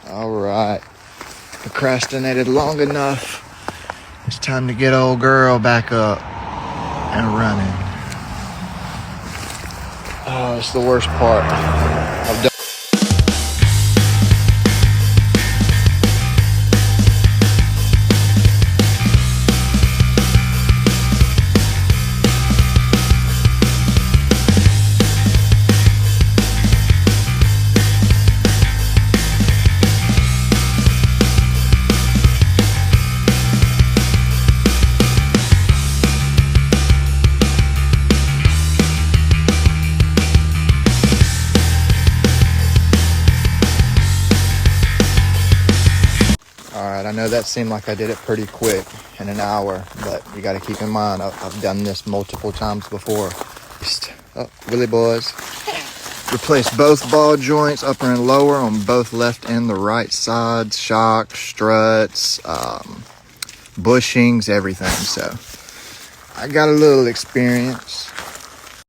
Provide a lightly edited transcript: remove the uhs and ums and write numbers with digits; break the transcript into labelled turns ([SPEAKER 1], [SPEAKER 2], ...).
[SPEAKER 1] All right. Procrastinated long enough. It's time to get old girl back up and running. Oh, it's the worst part. I've done. Alright, I know that seemed like I did it pretty quick in an hour, but you got to keep in mind, I've done this multiple times before. Oh, Willie boys. Replace both ball joints, upper and lower, on both left and the right sides, shocks, struts, bushings, everything. So I got a little experience.